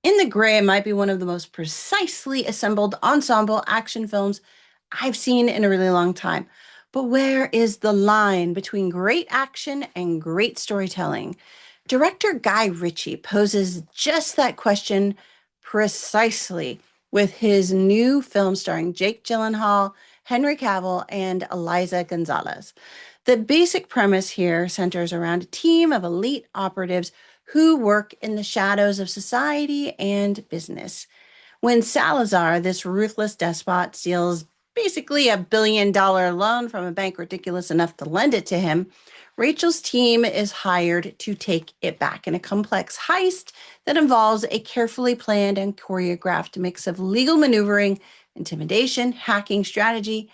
In the Gray might be one of the most precisely assembled ensemble action films I've seen in a really long time. But where is the line between great action and great storytelling? Director Guy Ritchie poses just that question precisely with his new film starring Jake Gyllenhaal, Henry Cavill, and Eiza Gonzalez. The basic premise here centers around a team of elite operatives who work in the shadows of society and business. When Salazar, this ruthless despot, steals basically $1 billion loan from a bank ridiculous enough to lend it to him, Rachel's team is hired to take it back in a complex heist that involves a carefully planned and choreographed mix of legal maneuvering, intimidation, hacking strategy,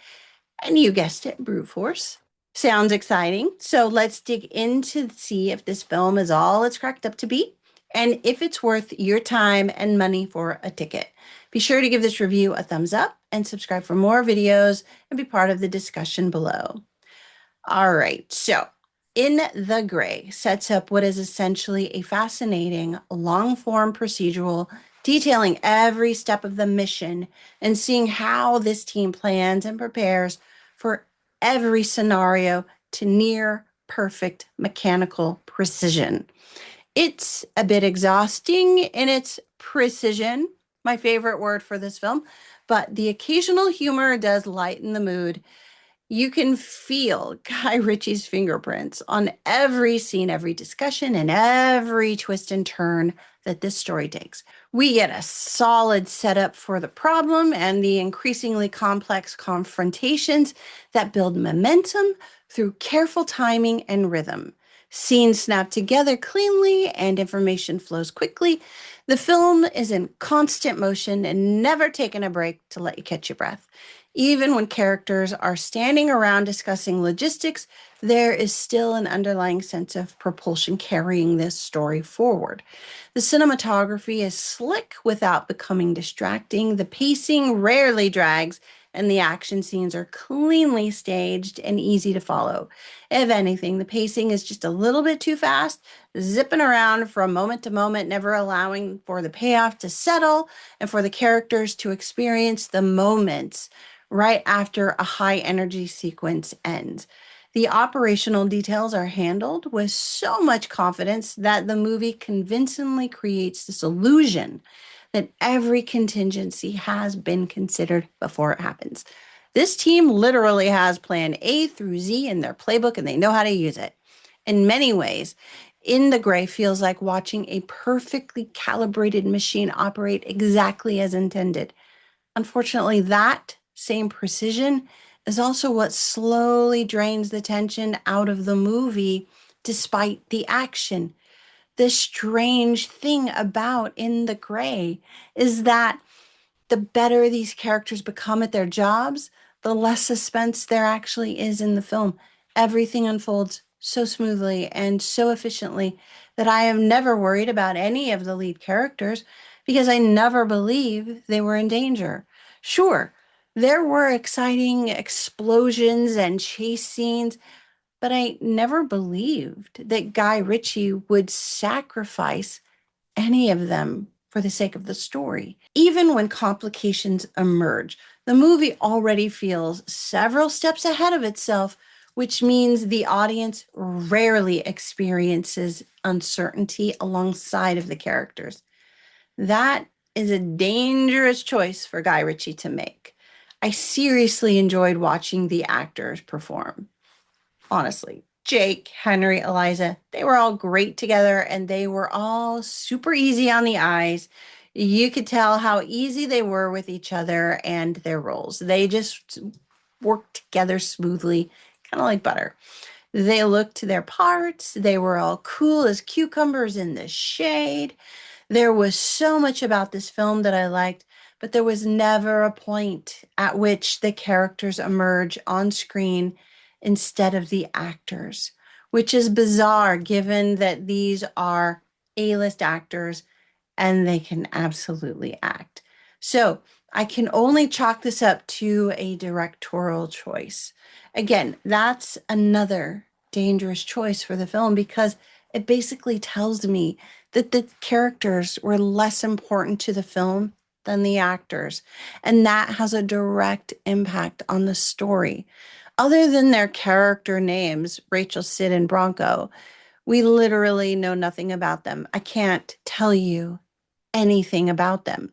and you guessed it, brute force. Sounds exciting. So let's dig in to see if this film is all it's cracked up to be and if it's worth your time and money for a ticket. Be sure to give this review a thumbs up and subscribe for more videos and be part of the discussion below. All right, so In the Gray sets up what is essentially a fascinating long-form procedural detailing every step of the mission and seeing how this team plans and prepares for every scenario to near perfect mechanical precision. It's a bit exhausting in its precision, my favorite word for this film, but the occasional humor does lighten the mood. You can feel Guy Ritchie's fingerprints on every scene, every discussion, and every twist and turn that this story takes. We get a solid setup for the problem and the increasingly complex confrontations that build momentum through careful timing and rhythm. Scenes snap together cleanly and information flows quickly. The film is in constant motion and never taking a break to let you catch your breath. Even when characters are standing around discussing logistics, there is still an underlying sense of propulsion carrying this story forward. The cinematography is slick without becoming distracting. The pacing rarely drags, and the action scenes are cleanly staged and easy to follow. If anything, the pacing is just a little bit too fast, zipping around from moment to moment, never allowing for the payoff to settle and for the characters to experience the moments right after a high energy sequence ends. The operational details are handled with so much confidence that the movie convincingly creates this illusion that every contingency has been considered before it happens. This team literally has plan A through Z in their playbook and they know how to use it. In many ways, In the Gray feels like watching a perfectly calibrated machine operate exactly as intended. Unfortunately, that same precision is also what slowly drains the tension out of the movie despite the action. The strange thing about In the Gray is that the better these characters become at their jobs, the less suspense there actually is in the film. Everything unfolds so smoothly and so efficiently that I am never worried about any of the lead characters because I never believe they were in danger. Sure, there were exciting explosions and chase scenes, but I never believed that Guy Ritchie would sacrifice any of them for the sake of the story. Even when complications emerge, the movie already feels several steps ahead of itself, which means the audience rarely experiences uncertainty alongside of the characters. That is a dangerous choice for Guy Ritchie to make. I seriously enjoyed watching the actors perform. Honestly, Jake, Henry, Eliza, they were all great together and they were all super easy on the eyes. You could tell how easy they were with each other and their roles. They just worked together smoothly, kind of like butter. They looked their parts. They were all cool as cucumbers in the shade. There was so much about this film that I liked, but there was never a point at which the characters emerge on screen instead of the actors, which is bizarre given that these are A-list actors and they can absolutely act. So I can only chalk this up to a directorial choice. Again, that's another dangerous choice for the film because it basically tells me that the characters were less important to the film than the actors. And that has a direct impact on the story. Other than their character names, Rachel, Sid, and Bronco, we literally know nothing about them. I can't tell you anything about them.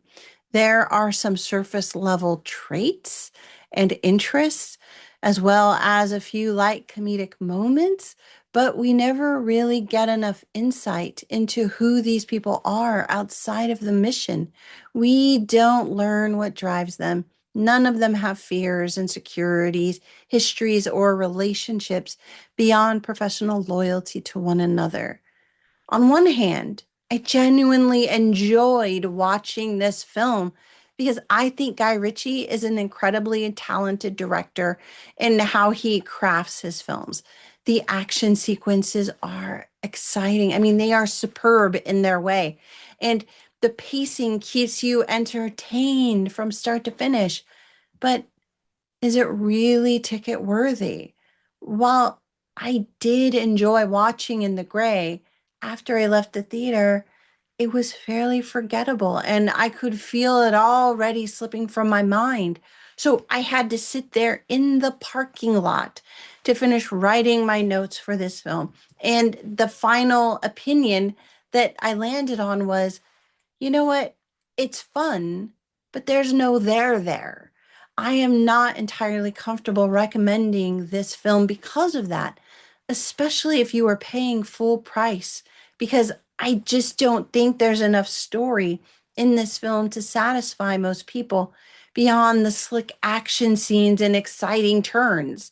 There are some surface level traits and interests, as well as a few light comedic moments, but we never really get enough insight into who these people are outside of the mission. We don't learn what drives them. None of them have fears, insecurities, histories, or relationships beyond professional loyalty to one another. On one hand, I genuinely enjoyed watching this film because I think Guy Ritchie is an incredibly talented director in how he crafts his films. The action sequences are exciting. I mean, they are superb in their way. And the pacing keeps you entertained from start to finish. But is it really ticket worthy? While I did enjoy watching In the Gray, after I left the theater, it was fairly forgettable and I could feel it already slipping from my mind. So I had to sit there in the parking lot to finish writing my notes for this film. And the final opinion that I landed on was, you know what? It's fun, but there's no there there. I am not entirely comfortable recommending this film because of that, especially if you are paying full price, because I just don't think there's enough story in this film to satisfy most people beyond the slick action scenes and exciting turns.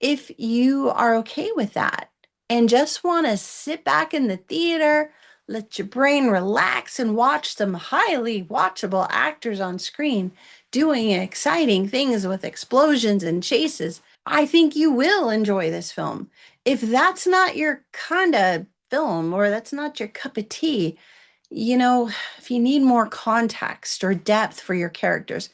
If you are okay with that and just want to sit back in the theater, let your brain relax and watch some highly watchable actors on screen doing exciting things with explosions and chases, I think you will enjoy this film. If that's not your kind of film or that's not your cup of tea, if you need more context or depth for your characters,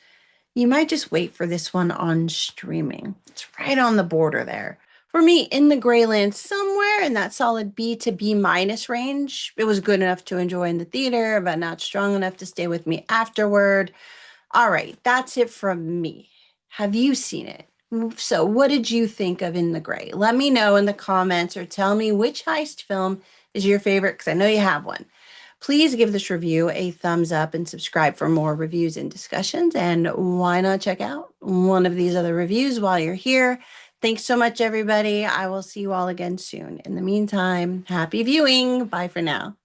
you might just wait for this one on streaming. It's right on the border there. For me, In the Grayland, somewhere in that solid B to B minus range. It was good enough to enjoy in the theater, but not strong enough to stay with me afterward. All right, that's it from me. Have you seen it? So, what did you think of In the Gray? Let me know in the comments or tell me which heist film is your favorite because I know you have one. Please give this review a thumbs up and subscribe for more reviews and discussions. And why not check out one of these other reviews while you're here? Thanks so much, everybody. I will see you all again soon. In the meantime, happy viewing. Bye for now.